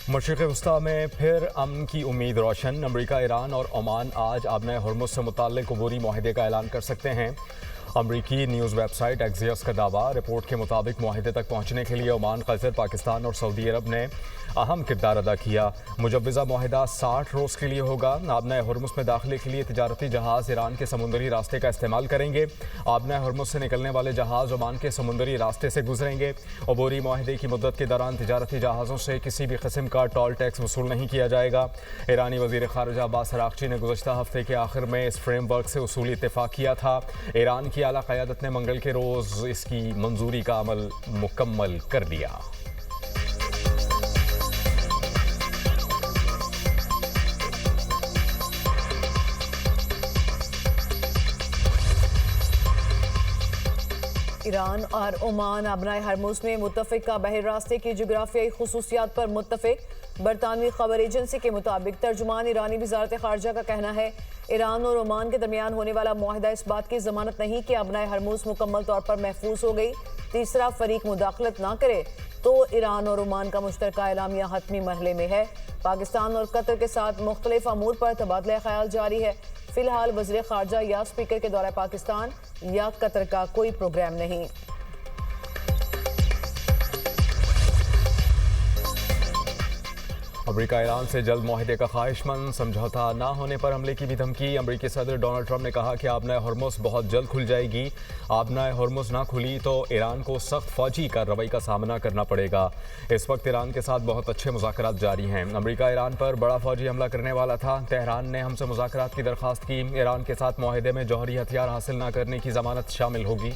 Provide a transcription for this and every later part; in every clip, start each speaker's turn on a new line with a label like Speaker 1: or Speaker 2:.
Speaker 1: मशरिक़ वस्ता में फिर अमन की उम्मीद रोशन। अमरीका, ईरान और ओमान आज आबना हर्मुज़ से मुताल्लिक़ अबूरी मुआहदे का ऐलान कर सकते हैं। अमरीकी न्यूज़ वेबसाइट एक्सियोस का दावा। रिपोर्ट के मुताबिक मुआहदे तक पहुँचने के लिए ओमान, कतर, पाकिस्तान और सऊदी अरब ने अहम किरदार अदा किया। मुजव्वज़ा मुआहदा 60 रोज़ के लिए होगा। आबना हर्मुज़ में दाखिले के लिए तिजारती जहाज़ ईरान के समुंदरी रास्ते का इस्तेमाल करेंगे। आबना हर्मुज़ से निकलने वाले जहाज़ ओमान के समुंदरी रास्ते से गुजरेंगे। अबूरी मुआहदे की मुद्दत के दौरान तिजारती जहाज़ों से किसी भी किस्म का टोल टैक्स वसूल नहीं किया जाएगा। ईरानी वज़ीर ख़ारिजा अब्बास अराग़ची ने गुज़श्ता हफ्ते के आखिर में इस फ्रेमवर्क से उसूली इत्तेफ़ाक़ किया था। ईरान की आला क़यादत ने मंगल के रोज़ इसकी मंजूरी का अमल मुकम्मल कर दिया।
Speaker 2: ईरान और ओमान आबनाए हर्मुज़ में मुत्तफ़िक़ा बहर रास्ते की जोग्राफियाई खुसूसियात पर मुत्तफ़िक़। बरतानवी खबर एजेंसी के मुताबिक तर्जुमान ईरानी वज़ारत ख़ारजा का कहना है ईरान और ओमान के दरमियान होने वाला मुआहदा इस बात की ज़मानत नहीं कि आबनाए हर्मुज़ मुकम्मल तौर पर महफूज हो गई। तीसरा फरीक मुदाखलत ना करे तो ईरान और ओमान का मुश्तरका एलामिया हतमी मरहले में है। पाकिस्तान और कतर के साथ मुख्तलिफ अमूर पर तबादला ख्याल जारी है। फिलहाल वज़ीर ख़ारजा या स्पीकर के दौरे पाकिस्तान या कतर का कोई प्रोग्राम नहीं।
Speaker 1: अमरीका ईरान से जल्द मुआहदे का ख्वाहिशमंद। समझौता ना होने पर हमले की भी धमकी। अमरीकी सदर डोनाल्ड ट्रंप ने कहा कि आबना हर्मुज़ बहुत जल्द खुल जाएगी। आबना हर्मुज़ ना खुली तो ईरान को सख्त फौजी कार्रवाई का सामना करना पड़ेगा। इस वक्त ईरान के साथ बहुत अच्छे मुज़ाकरात जारी हैं। अमरीका ईरान पर बड़ा फौजी हमला करने वाला था। तेहरान ने हमसे मुज़ाकरात की दरख्वास्त की। ईरान के साथ मुआहदे में जौहरी हथियार हासिल न करने की ज़मानत शामिल होगी।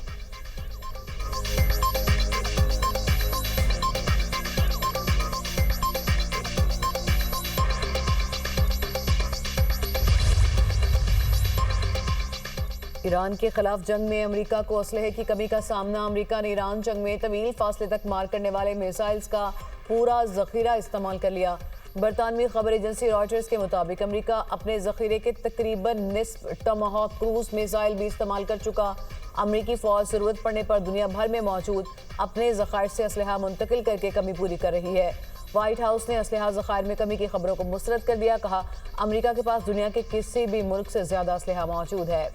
Speaker 2: ईरान के खिलाफ जंग में अमेरिका को असलहे की कमी का सामना। अमेरिका ने ईरान जंग में तवील फासले तक मार करने वाले मिसाइल्स का पूरा जखीरा इस्तेमाल कर लिया। बरतानवी खबर एजेंसी रॉयटर्स के मुताबिक अमेरिका अपने जखीरे के तकरीबन निस्फ टमाहॉक क्रूज मिसाइल भी इस्तेमाल कर चुका। अमेरिकी फौज जरूरत पड़ने पर दुनिया भर में मौजूद अपने जखायर से असलहा मुंतकिल करके कमी पूरी कर रही है। व्हाइट हाउस ने असलहा जखायर में कमी की खबरों को मुस्तरद कर दिया। कहा अमेरिका के पास दुनिया के किसी भी मुल्क से ज्यादा असलहा मौजूद है।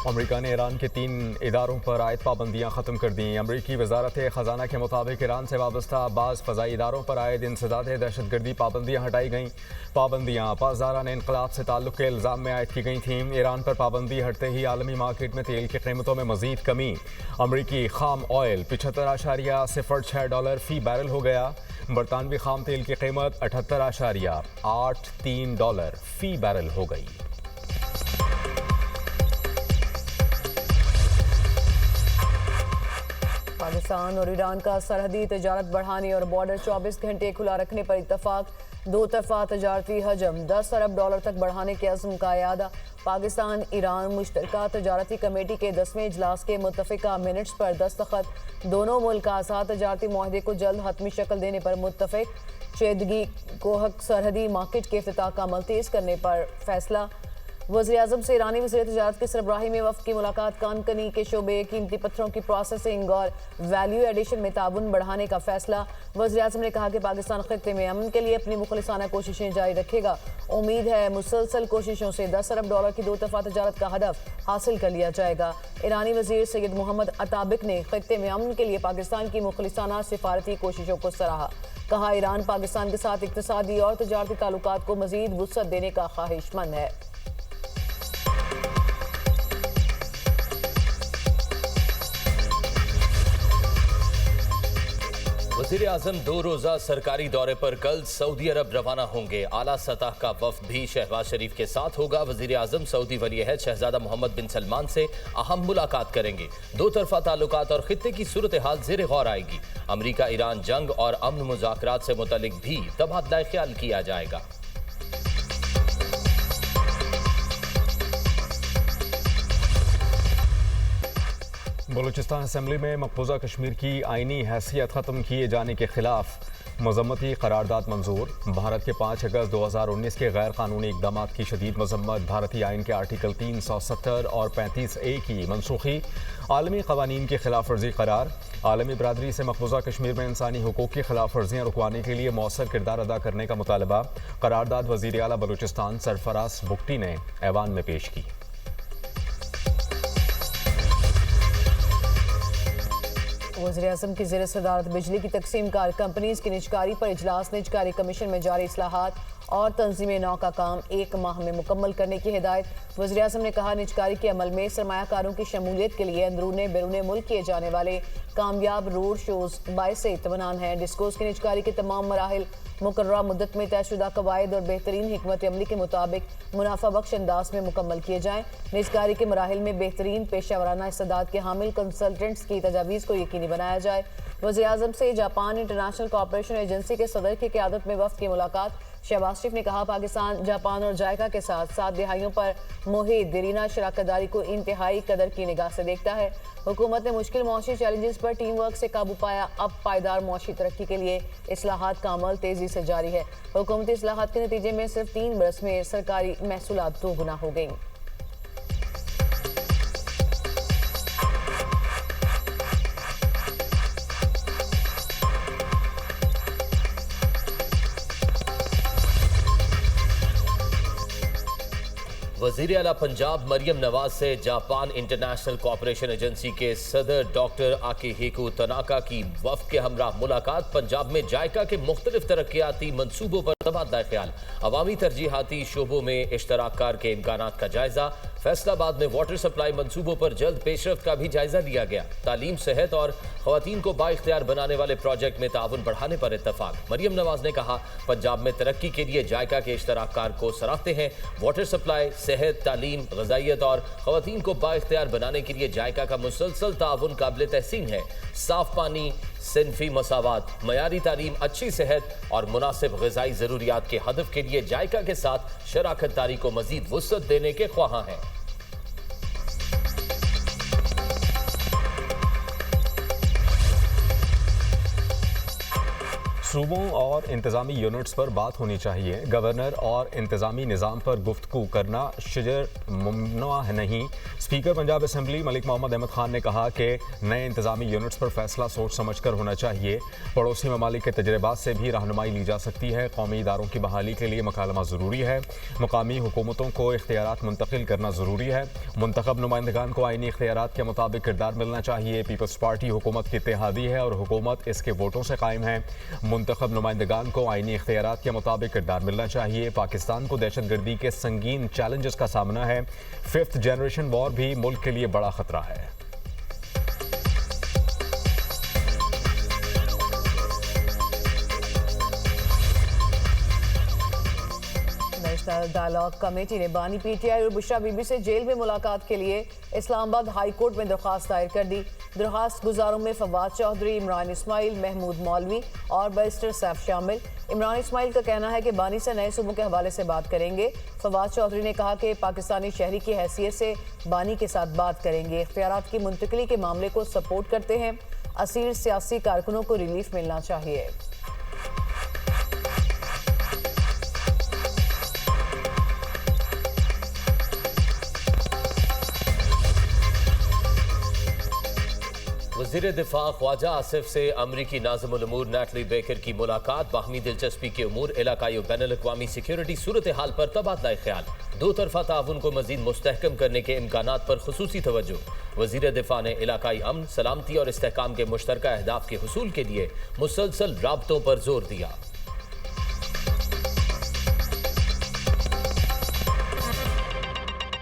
Speaker 1: अमेरिका ने ईरान के 3 इदारों पर आयद पाबंदियां ख़त्म कर दी। अमरीकी वजारत ख़जाना के मुताबिक ईरान से वाबस्ता बाज़ फ़ज़ाई इदारों पर आयद इंसदाद दहशतगर्दी पाबंदियां हटाई गईं। पाबंदियां पासदारान इनकलाब से ताल्लुक़ के इल्ज़ाम में आयद की गई थीं। ईरान पर पाबंदी हटते ही आलमी मार्केट में तेल की कीमतों में मज़ीद कमी। अमरीकी खाम ऑयल $75.06 फ़ी बैरल हो गया। बरतानवी खाम तेल की कीमत $78.83 फ़ी बैरल हो गई।
Speaker 2: पाकिस्तान और ईरान का सरहदी तजारत बढ़ाने और बॉर्डर 24 घंटे खुला रखने पर इत्तफाक। दो तरफा तजारती हजम $10 अरब तक बढ़ाने के अज़्म का यादा। पाकिस्तान ईरान मुश्तरका तजारती कमेटी के 10वें इजलास के मुत्तफ़िका मिनट्स पर दस्तखत। दोनों मुल्क आज़ाद तजारती मुआहदे को जल्द हतमी शक्ल देने पर मुत्तफ़िक। चेदगी कोहक सरहदी मार्केट के इफ्तिताह का अमल तेज़ करने पर फैसला। वज़ीर-ए-आज़म से ईरानी वज़ीर तजारत के सरबराही में वफ़द की मुलाकात। कानकनी के शोबे कीमती पत्थरों की प्रोसेसिंग और वैल्यू एडिशन में ताउन बढ़ाने का फैसला। वज़ीर-ए-आज़म ने कहा कि पाकिस्तान ख़ित्ते में अमन के लिए अपनी मुखलिसाना कोशिशें जारी रखेगा। उम्मीद है मुसलसल कोशिशों से $10 अरब की 2 तरफा तजारत का हदफ हासिल कर लिया जाएगा। ईरानी वज़ीर सैयद मोहम्मद अताबिक ने ख़ित्ते में अमन के लिए पाकिस्तान की मुखलिसाना सिफारती कोशिशों को सराहा। कहा ईरान पाकिस्तान के साथ इक़्तिसादी और तजारती ताल्लुकात को मज़ीद वुसअत देने का ख्वाहिशमंद है।
Speaker 3: वज़ीर आज़म 2 रोज़ा सरकारी दौरे पर कल सऊदी अरब रवाना होंगे। आला सतह का वफ़द भी शहबाज शरीफ के साथ होगा। वज़ीर आज़म सऊदी वली-ए-अहद शहजादा मोहम्मद बिन सलमान से अहम मुलाकात करेंगे। 2 तरफा ताल्लुकात और खित्ते की सूरत हाल ज़ेर गौर आएगी। अमरीका ईरान जंग और अमन मुज़ाकरात से मुतल्लिक भी तबादला ख्याल किया जाएगा। बलूचिस्तान असम्बली में मकबूजा कश्मीर की आइनी हैसियत ख़त्म किए जाने के खिलाफ
Speaker 1: मजम्मती करारदाद मंजूर। भारत के 5 अगस्त 2019 के गैर कानूनी इकदाम की शदीद मजम्मत। भारतीय आइन के आर्टिकल 370 और 35A की मनसूखी। आलमी कवानीन की खिलाफ वर्जी करार। आलमी बरादरी से मकबूजा कश्मीर में इंसानी हुकूक की खिलाफ वर्जियाँ रुकवाने के लिए मौसर किरदार अदा करने का मुतालबा। करारदाद वज़ीर आला बलूचिस्तान सरफराज बुगटी ने ऐवान में पेश की।
Speaker 2: वज़ीर-ए-आज़म की ज़ेर सदारत बिजली की तकसीम कार कंपनीज की निजकारी पर इजलास। निजकारी कमीशन में जारी इस्लाहात और तंजीम नौ का काम 1 माह में मुकम्मल करने की हिदायत। वज़ीर-ए-आज़म ने कहा, निजकारी के अमल में सरमायाकारों की शमूलियत के लिए अंदरूने बैरून मुल्क किए जाने वाले कामयाब रोड शोज बायस इत्मीनान हैं। डिस्कोस की निजकारी के तमाम मराहिल मुकर्ररा मुद्दत में तयशुदा कवायद और बेहतरीन हिकमत अमली के मुताबिक मुनाफा बख्श अंदाज में मुकम्मल किए जाएँ। निजकारी के मराहिल में बेहतरीन पेशा वराना इस्तेदाद के हामिल कंसल्टेंट्स की तजावीज़ को यकीनी बनाया जाए। वज़ीर-ए-आज़म से जापान इंटरनेशनल कॉपरेशन एजेंसी के सदर की क़यादत में वफ़द की मुलाकात। शहबाज शरीफ ने कहा, पाकिस्तान जापान और जायका के साथ 7 दिहाइयों पर मुहित देरीना शराकतदारी को इंतहाई कदर की निगाह से देखता है। हुकूमत ने मुश्किल मौशी चैलेंजेस पर टीम वर्क से काबू पाया। अब पायदार मौशी तरक्की के लिए इस्लाहात का अमल तेजी से जारी है। हुकूमती इस्लाहात के नतीजे में सिर्फ 3 बरस में सरकारी महसूलात 2 गुना हो गई।
Speaker 3: वज़ीर आला पंजाब मरियम नवाज से जापान इंटरनेशनल कॉपरेशन एजेंसी के सदर डॉक्टर आकिहिको तनाका की वफ़द के हमरा मुलाकात। पंजाब में जायका के मुख्तलिफ तरक्याती मनसूबों पर तबादला ख्याल। अवामी तरजीहाती शोबों में इश्तराककार के इम्कानात का जायजा। फैसलाबाद में वाटर सप्लाई मनसूबों पर जल्द पेशरफ्त का भी जायजा लिया गया। तालीम, सेहत और ख़वातीन को बाइख्तियार बनाने वाले प्रोजेक्ट में ताउन बढ़ाने पर इत्तफाक। मरियम नवाज ने कहा, पंजाब में तरक्की के लिए जायका के इश्तराककार को सराहते हैं। वाटर सप्लाई, सेहत, तालीम, ग़िज़ाइयत और ख़वातीन को बाइख्तियार बनाने के लिए जायका का मुसलसल ताउन काबिल तहसीन है। साफ पानी, सिनफी मसावात, मयारी तालीम, अच्छी सेहत और मुनासिब ग़िज़ाई ज़रूरियात के हदफ के लिए जायका के साथ शराकत दारी को मज़ीद वुसअत देने के ख्वाहां हैं।
Speaker 1: सूबों और इंतज़ामी यूनिट्स पर बात होनी चाहिए। गवर्नर और इंतज़ामी निज़ाम पर गुफ्तगू करना शजर मुमनुआ नहीं। स्पीकर पंजाब असम्बली मलिक मोहम्मद अहमद खान ने कहा कि नए इंतज़ामी यूनिट्स पर फैसला सोच समझ कर होना चाहिए। पड़ोसी ममालिक के तजर्बात से भी रहनुमाई ली जा सकती है। कौमी इदारों की बहाली के लिए मकालमा ज़रूरी है। मकामी हुकूमतों को इख्तियारात मुंतकिल करना ज़रूरी है। मुंतखब नुमाइंदगान को आइनी इख्तियारात के मुताबिक किरदार मिलना चाहिए। पीपल्स पार्टी हुकूमत की इत्तेहादी है और हुकूमत इसके वोटों से कायम है। मुंतखब नुमाइंदगान को आइनी इख्तियारात के मुताबिक किरदार मिलना चाहिए। पाकिस्तान को दहशतगर्दी के संगीन चैलेंजेस का सामना है। 5th जनरेशन वॉर भी मुल्क के लिए बड़ा खतरा है।
Speaker 2: नेशनल डायलॉग कमेटी ने बानी पीटीआई और बुशरा बीबी से जेल में मुलाकात के लिए इस्लामाबाद हाई कोर्ट में दरख्वास्त दायर कर दी। दरख्वास्त गुजारों में फवाद चौधरी, इमरान इस्माइल, महमूद मौलवी और बैरिस्टर सैफ शामिल। इमरान इस्माइल का कहना है कि बानी से नए सूबों के हवाले से बात करेंगे। फवाद चौधरी ने कहा कि पाकिस्तानी शहरी की हैसियत से बानी के साथ बात करेंगे। इख्तियारात की मुंतकली के मामले को सपोर्ट करते हैं। असीर सियासी कारकुनों को रिलीफ मिलना चाहिए।
Speaker 3: वज़ीर दिफा ख्वाजा आसिफ से अमरीकी नाज़िमुल उमूर नैटली बेकर की मुलाकात। बाहमी दिलचस्पी के उमूर, इलाकाई और बैनुल अक़वामी सिक्योरिटी सूरत हाल पर तबादला ख्याल। 2 तरफ़ा ताउन को मज़ीद मुस्तहकम करने के इम्कानात पर खुसूसी तवज्जो। वज़ीर दिफा ने इलाकाई अमन, सलामती और इस्तेहकाम के मुश्तरका अहदाफ के हुसूल के लिए मुसलसल राबतों पर जोर दिया।